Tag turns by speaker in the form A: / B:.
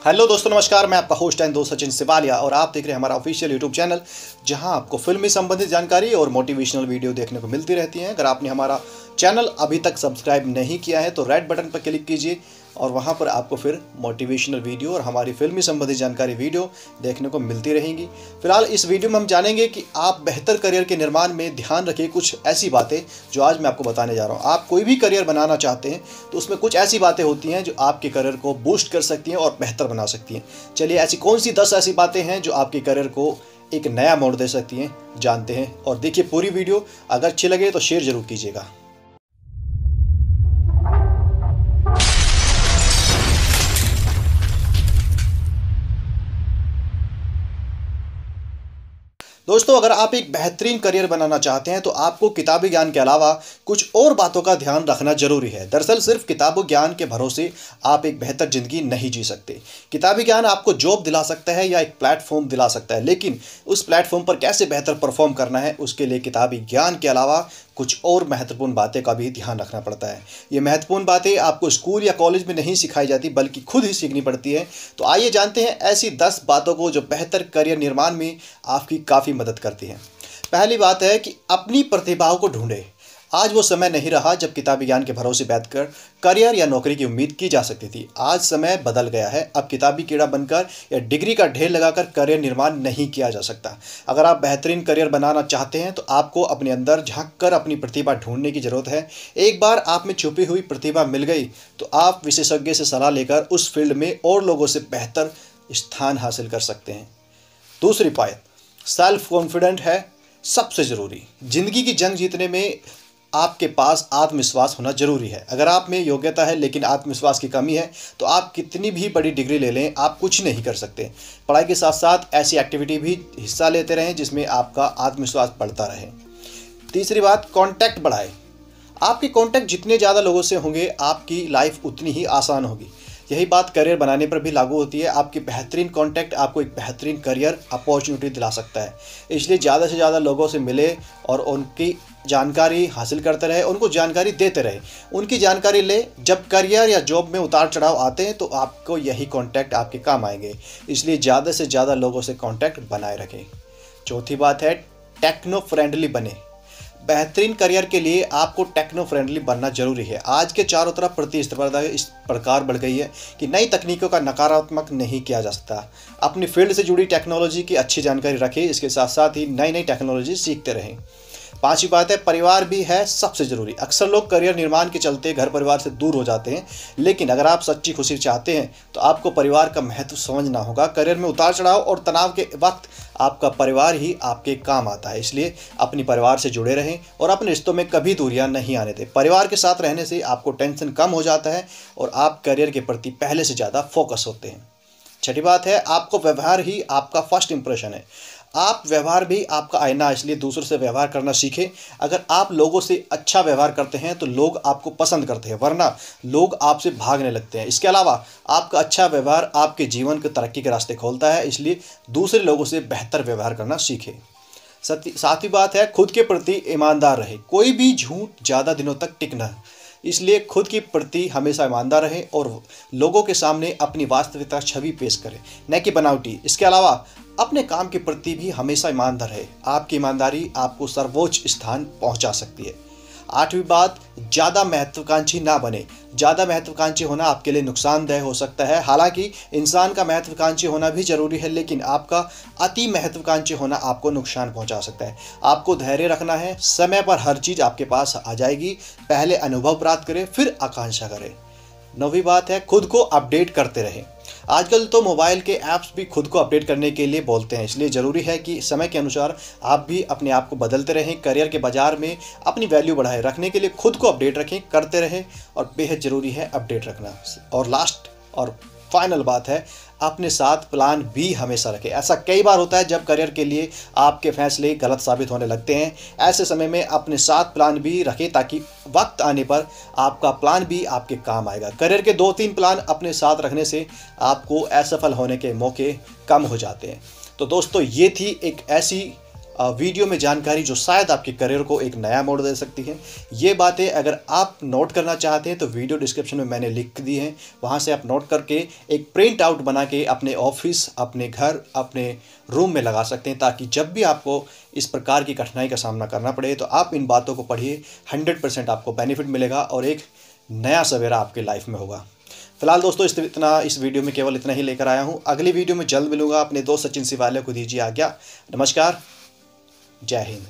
A: Hello दोस्तों, नमस्कार। मैं आपका होस्ट एंड दोस्त सचिन शिवालिया और आप देख रहे हैं हमारा ऑफिशियल यूट्यूब चैनल, जहां आपको फिल्मी संबंधित जानकारी और मोटिवेशनल वीडियो देखने को मिलती रहती हैं। अगर आपने हमारा चैनल अभी तक सब्सक्राइब नहीं किया है तो रेड बटन पर क्लिक कीजिए और वहां पर आपको फिर मोटिवेशनल वीडियो और हमारी फिल्मी संबंधित जानकारी वीडियो देखने को मिलती रहेंगी। फिलहाल इस वीडियो में हम जानेंगे कि आप बेहतर करियर के निर्माण में ध्यान रखें कुछ ऐसी बातें जो आज मैं आपको बताने जा रहा हूं। आप कोई भी करियर बनाना चाहते हैं तो उसमें कुछ ऐसी बातें होती हैं जो आपके करियर को बूस्ट कर सकती हैं और बेहतर बना सकती हैं। चलिए, ऐसी कौन सी 10 ऐसी बातें हैं जो आपके करियर को एक नया मोड़ दे सकती हैं, जानते हैं। और देखिए पूरी वीडियो। अगर अच्छी लगे तो शेयर जरूर कीजिएगा। दोस्तों, अगर आप एक बेहतरीन करियर बनाना चाहते हैं तो आपको किताबी ज्ञान के अलावा कुछ और बातों का ध्यान रखना जरूरी है। दरअसल सिर्फ किताबों ज्ञान के भरोसे आप एक बेहतर जिंदगी नहीं जी सकते। किताबी ज्ञान आपको जॉब दिला सकता है या एक प्लेटफॉर्म दिला सकता है, लेकिन उस प्लेटफॉर्म पर कैसे बेहतर परफॉर्म करना है उसके लिए किताबी ज्ञान के अलावा कुछ और महत्वपूर्ण बातें का भी ध्यान रखना पड़ता है। ये महत्वपूर्ण बातें आपको स्कूल या कॉलेज में नहीं सिखाई जाती बल्कि खुद ही सीखनी पड़ती है। तो आइए जानते हैं ऐसी 10 बातों को जो बेहतर करियर निर्माण में आपकी काफ़ी मदद करती हैं। पहली बात है कि अपनी प्रतिभाओं को ढूंढें। आज वो समय नहीं रहा जब किताबी ज्ञान के भरोसे बैठकर करियर या नौकरी की उम्मीद की जा सकती थी। आज समय बदल गया है। अब किताबी कीड़ा बनकर या डिग्री का ढेर लगाकर करियर निर्माण नहीं किया जा सकता। अगर आप बेहतरीन करियर बनाना चाहते हैं तो आपको अपने अंदर झांक कर अपनी प्रतिभा ढूंढने की जरूरत है। एक बार आप में छुपी हुई प्रतिभा मिल गई तो आप विशेषज्ञ से सलाह लेकर उस फील्ड में और लोगों से बेहतर स्थान हासिल कर सकते हैं। दूसरी बात, सेल्फ कॉन्फिडेंट है सबसे ज़रूरी। जिंदगी की जंग जीतने में आपके पास आत्मविश्वास होना जरूरी है। अगर आप में योग्यता है लेकिन आत्मविश्वास की कमी है तो आप कितनी भी बड़ी डिग्री ले लें, आप कुछ नहीं कर सकते। पढ़ाई के साथ साथ ऐसी एक्टिविटी भी हिस्सा लेते रहें जिसमें आपका आत्मविश्वास बढ़ता रहे। तीसरी बात, कॉन्टैक्ट बढ़ाएं। आपके कॉन्टैक्ट जितने ज़्यादा लोगों से होंगे आपकी लाइफ उतनी ही आसान होगी। यही बात करियर बनाने पर भी लागू होती है। आपके बेहतरीन कॉन्टैक्ट आपको एक बेहतरीन करियर अपॉर्चुनिटी दिला सकता है। इसलिए ज़्यादा से ज़्यादा लोगों से मिले और उनकी जानकारी हासिल करते रहे, उनको जानकारी देते रहे, उनकी जानकारी ले। जब करियर या जॉब में उतार चढ़ाव आते हैं तो आपको यही कॉन्टैक्ट आपके काम आएंगे। इसलिए ज़्यादा से ज़्यादा लोगों से कॉन्टैक्ट बनाए रखें। चौथी बात है, टेक्नो फ्रेंडली बने। बेहतरीन करियर के लिए आपको टेक्नो फ्रेंडली बनना जरूरी है। आज के चारों तरफ प्रतिस्पर्धा इस प्रकार बढ़ गई है कि नई तकनीकों का नकारात्मक नहीं किया जा सकता। अपनी फील्ड से जुड़ी टेक्नोलॉजी की अच्छी जानकारी रखें, इसके साथ साथ ही नई नई टेक्नोलॉजी सीखते रहें। पांचवी बात है, परिवार भी है सबसे ज़रूरी। अक्सर लोग करियर निर्माण के चलते घर परिवार से दूर हो जाते हैं, लेकिन अगर आप सच्ची खुशी चाहते हैं तो आपको परिवार का महत्व समझना होगा। करियर में उतार चढ़ाव और तनाव के वक्त आपका परिवार ही आपके काम आता है। इसलिए अपने परिवार से जुड़े रहें और अपने रिश्तों में कभी दूरियां नहीं आने दें। परिवार के साथ रहने से आपको टेंशन कम हो जाता है और आप करियर के प्रति पहले से ज़्यादा फोकस होते हैं। छठी बात है, आपको व्यवहार ही आपका फर्स्ट इंप्रेशन है। आप व्यवहार भी आपका आईना, इसलिए दूसरों से व्यवहार करना सीखें। अगर आप लोगों से अच्छा व्यवहार करते हैं तो लोग आपको पसंद करते हैं, वरना लोग आपसे भागने लगते हैं। इसके अलावा आपका अच्छा व्यवहार आपके जीवन के तरक्की के रास्ते खोलता है, इसलिए दूसरे लोगों से बेहतर व्यवहार करना सीखें। सातवीं बात है, खुद के प्रति ईमानदार रहे। कोई भी झूठ ज़्यादा दिनों तक टिकना है, इसलिए खुद के प्रति हमेशा ईमानदार रहें और लोगों के सामने अपनी वास्तविकता छवि पेश करें, न कि बनावटी। इसके अलावा अपने काम के प्रति भी हमेशा ईमानदार रहे। आपकी ईमानदारी आपको सर्वोच्च स्थान पहुंचा सकती है। आठवीं बात, ज़्यादा महत्वाकांक्षी ना बने। ज़्यादा महत्वाकांक्षी होना आपके लिए नुकसानदेह हो सकता है। हालांकि इंसान का महत्वाकांक्षी होना भी जरूरी है, लेकिन आपका अति महत्वाकांक्षी होना आपको नुकसान पहुंचा सकता है। आपको धैर्य रखना है, समय पर हर चीज़ आपके पास आ जाएगी। पहले अनुभव प्राप्त करें फिर आकांक्षा करें। नौवीं बात है, खुद को अपडेट करते रहें। आजकल तो मोबाइल के ऐप्स भी खुद को अपडेट करने के लिए बोलते हैं, इसलिए ज़रूरी है कि समय के अनुसार आप भी अपने आप को बदलते रहें। करियर के बाजार में अपनी वैल्यू बढ़ाए रखने के लिए खुद को अपडेट रखें, करते रहें और बेहद ज़रूरी है अपडेट रखना। और लास्ट और फाइनल बात है, अपने साथ प्लान बी हमेशा रखें। ऐसा कई बार होता है जब करियर के लिए आपके फैसले गलत साबित होने लगते हैं। ऐसे समय में अपने साथ प्लान बी रखें ताकि वक्त आने पर आपका प्लान बी आपके काम आएगा। करियर के 2-3 प्लान अपने साथ रखने से आपको असफल होने के मौके कम हो जाते हैं। तो दोस्तों, ये थी एक ऐसी वीडियो में जानकारी जो शायद आपके करियर को एक नया मोड़ दे सकती है। ये बातें अगर आप नोट करना चाहते हैं तो वीडियो डिस्क्रिप्शन में मैंने लिख दी है, वहाँ से आप नोट करके एक प्रिंट आउट बना के अपने ऑफिस, अपने घर, अपने रूम में लगा सकते हैं, ताकि जब भी आपको इस प्रकार की कठिनाई का सामना करना पड़े तो आप इन बातों को पढ़िए। 100% आपको बेनिफिट मिलेगा और एक नया सवेरा आपके लाइफ में होगा। फिलहाल दोस्तों इस वीडियो में केवल इतना ही लेकर आया हूँ। अगली वीडियो में जल्द मिलूंगा। अपने दोस्त सचिन शिवालिया को दीजिए आज्ञा। नमस्कार, जय हिंद।